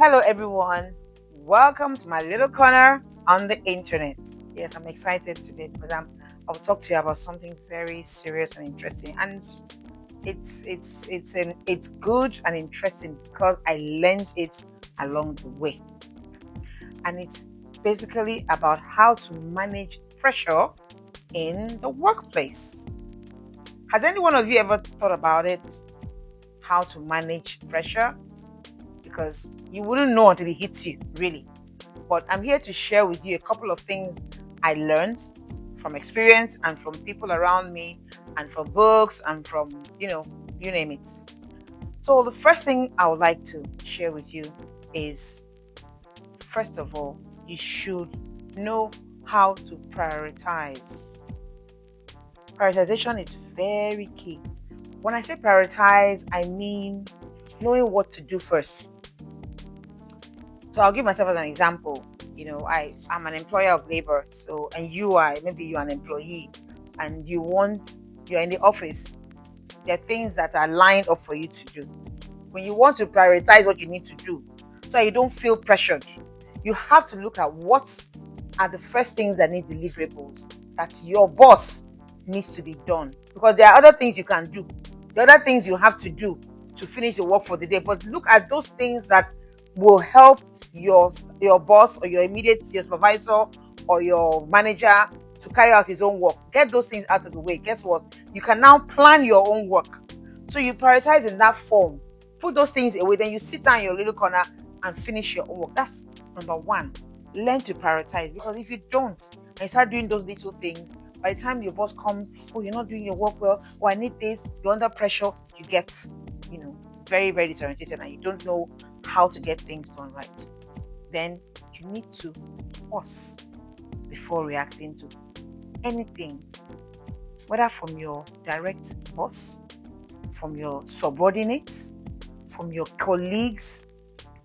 Hello, everyone. Welcome to my little corner on the internet. Yes, I'm excited today because I'll talk to you about something very serious and interesting. And it's good and interesting because I learned it along the way. And it's basically about how to manage pressure in the workplace. Has any one of you ever thought about it? How to manage pressure? Because you wouldn't know until it hits you, really. But I'm here to share with you a couple of things I learned from experience and from people around me and from books and from, you name it. So, the first thing I would like to share with you is first of all, you should know how to prioritize. Prioritization is very key. When I say prioritize, I mean knowing what to do first. So I'll give myself as an example. I'm an employer of labor. So, and you're an employee, and you're in the office. There are things that are lined up for you to do. When you want to prioritize what you need to do, so you don't feel pressured, you have to look at what are the first things that need deliverables that your boss needs to be done. Because there are other things you can do. The other things you have to do to finish the work for the day. But look at those things that will help your boss or your supervisor or your manager to carry out his own work. Get those things out of the way. Guess what? You can now plan your own work. So you prioritize in that form. Put those things away. Then you sit down in your little corner and finish your own work. That's number one. Learn to prioritize, because if you don't and you start doing those little things, by the time your boss comes, oh, you're not doing your work well, oh, I need this, you're under pressure, you get, very, very disorientated and you don't know how to get things done right. Then you need to pause before reacting to anything, whether from your direct boss, from your subordinates, from your colleagues.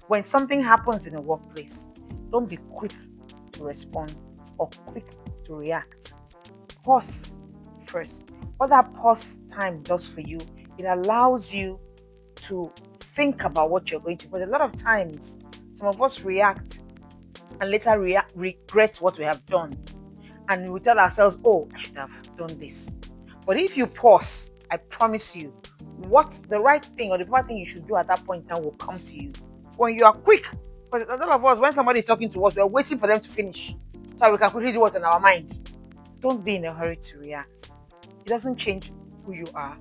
When something happens in a workplace, don't be quick to respond or quick to react. Pause first. What that pause time does for you, it allows you to think about what you're going to do. But a lot of times, some of us react and later regret what we have done. And we tell ourselves, oh, I should have done this. But if you pause, I promise you, what the right thing or the proper thing you should do at that point in time will come to you. When you are quick, because a lot of us, when somebody is talking to us, we're waiting for them to finish so we can quickly do what's in our mind. Don't be in a hurry to react. It doesn't change who you are,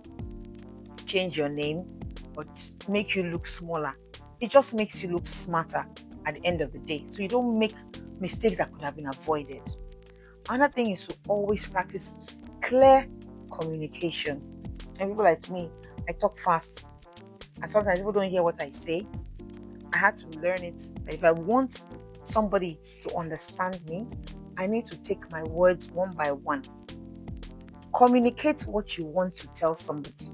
change your name, but make you look smaller. It just makes you look smarter at the end of the day. So you don't make mistakes that could have been avoided. Another thing is to always practice clear communication. And people like me, I talk fast. And sometimes people don't hear what I say. I had to learn it. If I want somebody to understand me, I need to take my words one by one. Communicate what you want to tell somebody,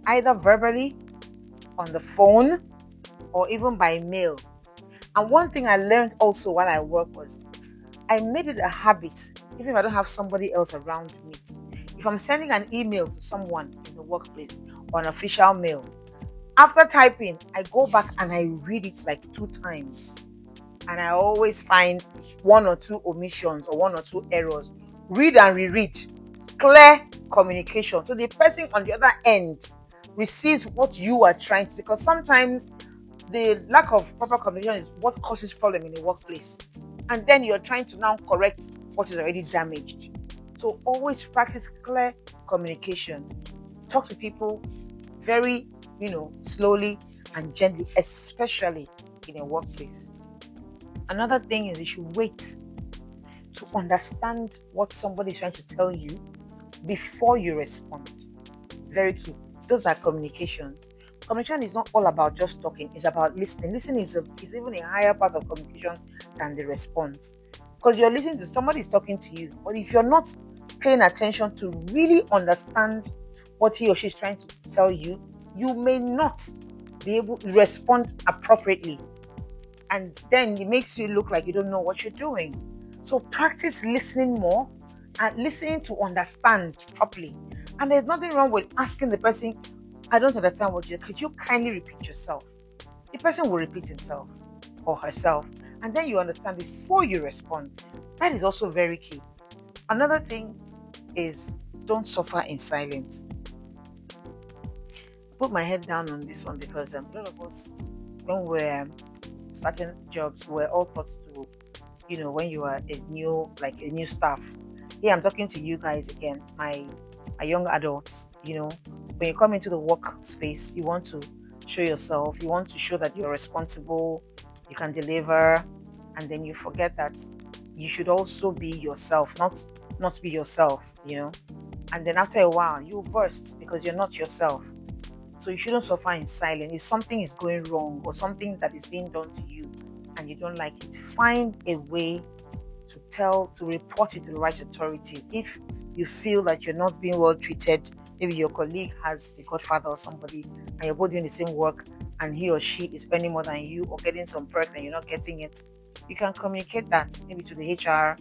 either verbally, on the phone, or even by mail. And one thing I learned also while I work was, I made it a habit, even if I don't have somebody else around me. If I'm sending an email to someone in the workplace or an official mail, after typing, I go back and I read it like 2 times. And I always find 1 or 2 omissions or 1 or 2 errors. Read and reread. Clear communication. So the person on the other end receives what you are trying to say. Because sometimes the lack of proper communication is what causes problem in the workplace. And then you're trying to now correct what is already damaged. So always practice clear communication. Talk to people very, slowly and gently, especially in a workplace. Another thing is you should wait to understand what somebody is trying to tell you before you respond. Very key. Those are communications. Communication is not all about just talking, it's about listening. Listening is even a higher part of communication than the response. Because you're listening to somebody is talking to you, but if you're not paying attention to really understand what he or she is trying to tell you, you may not be able to respond appropriately. And then it makes you look like you don't know what you're doing. So practice listening more and listening to understand properly. And there's nothing wrong with asking the person, I don't understand what you said. Could you kindly repeat yourself? the person will repeat himself or herself, and then you understand before you respond. That is also very key. Another thing is, don't suffer in silence. Put my head down on this one because a lot of us, when we're starting jobs, we're all taught to, when you are a new staff. Yeah, I'm talking to you guys again, my young adults. When you come into the workspace, you want to show yourself, you want to show that you're responsible, you can deliver, and then you forget that you should also be yourself, not be yourself. And then after a while, you burst because you're not yourself. So you shouldn't suffer in silence. If something is going wrong or something that is being done to you and you don't like it, find a way to report it to the right authority. If you feel that you're not being well treated, maybe your colleague has a godfather or somebody, and you're both doing the same work, and he or she is earning more than you or getting some perk and you're not getting it, you can communicate that maybe to the HR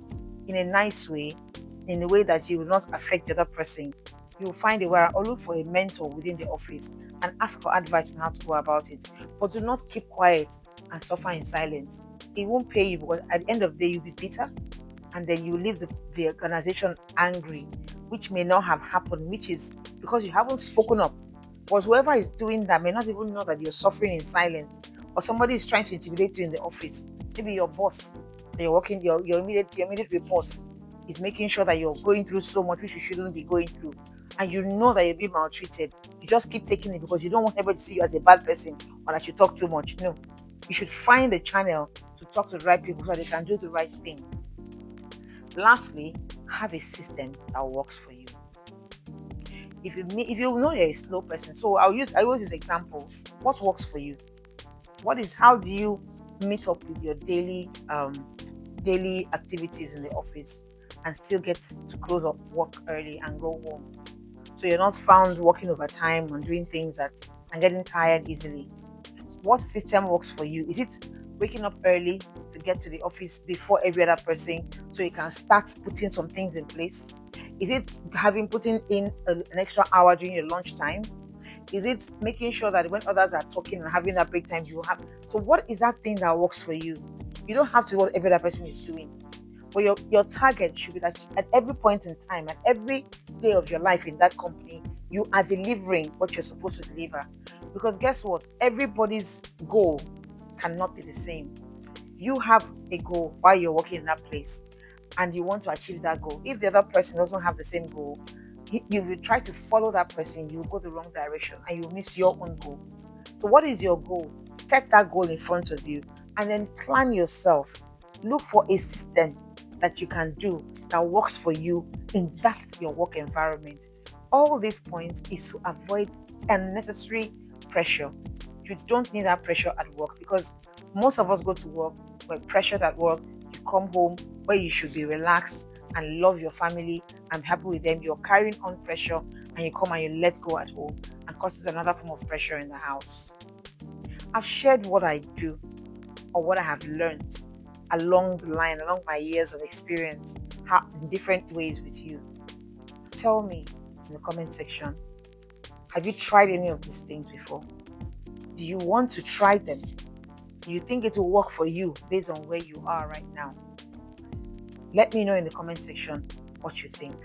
in a nice way, in a way that you will not affect the other person. You'll find a way, or look for a mentor within the office and ask for advice on how to go about it. But do not keep quiet and suffer in silence. It won't pay you, because at the end of the day, you'll be bitter, and then you leave the organization angry, which may not have happened, which is because you haven't spoken up. Because whoever is doing that may not even know that you're suffering in silence, or somebody is trying to intimidate you in the office. Maybe your boss, you're working, your immediate report is making sure that you're going through so much which you shouldn't be going through, and you know that you're being maltreated. You just keep taking it because you don't want everybody to see you as a bad person or that you talk too much. No, you should find a channel to talk to the right people so they can do the right thing. Lastly, have a system that works for you. If you know you're a slow person, so I always use examples. What works for you? How do you meet up with your daily activities in the office and still get to close up work early and go home? So you're not found working overtime and doing things and getting tired easily. What system works for you? Is it waking up early to get to the office before every other person so you can start putting some things in place? Is it putting in an extra hour during your lunchtime? Is it making sure that when others are talking and having that break time, you have? So what is that thing that works for you? You don't have to do what every other person is doing. But your target should be that at every point in time, at every day of your life in that company, you are delivering what you're supposed to deliver. Because guess what? Everybody's goal cannot be the same. You have a goal while you're working in that place, and you want to achieve that goal. If the other person doesn't have the same goal, you will try to follow that person, you will go the wrong direction and you miss your own goal. So what is your goal? Set that goal in front of you and then plan yourself. Look for a system that you can do that works for you in that your work environment. All these points is to avoid unnecessary pressure. You don't need that pressure at work, because most of us go to work, we're pressured at work. You come home where you should be relaxed and love your family and happy with them. You're carrying on pressure, and you come and you let go at home and causes another form of pressure in the house. I've shared what I do or what I have learned along my years of experience, in different ways with you. Tell me in the comment section, have you tried any of these things before? Do you want to try them? Do you think it will work for you based on where you are right now? Let me know in the comment section what you think.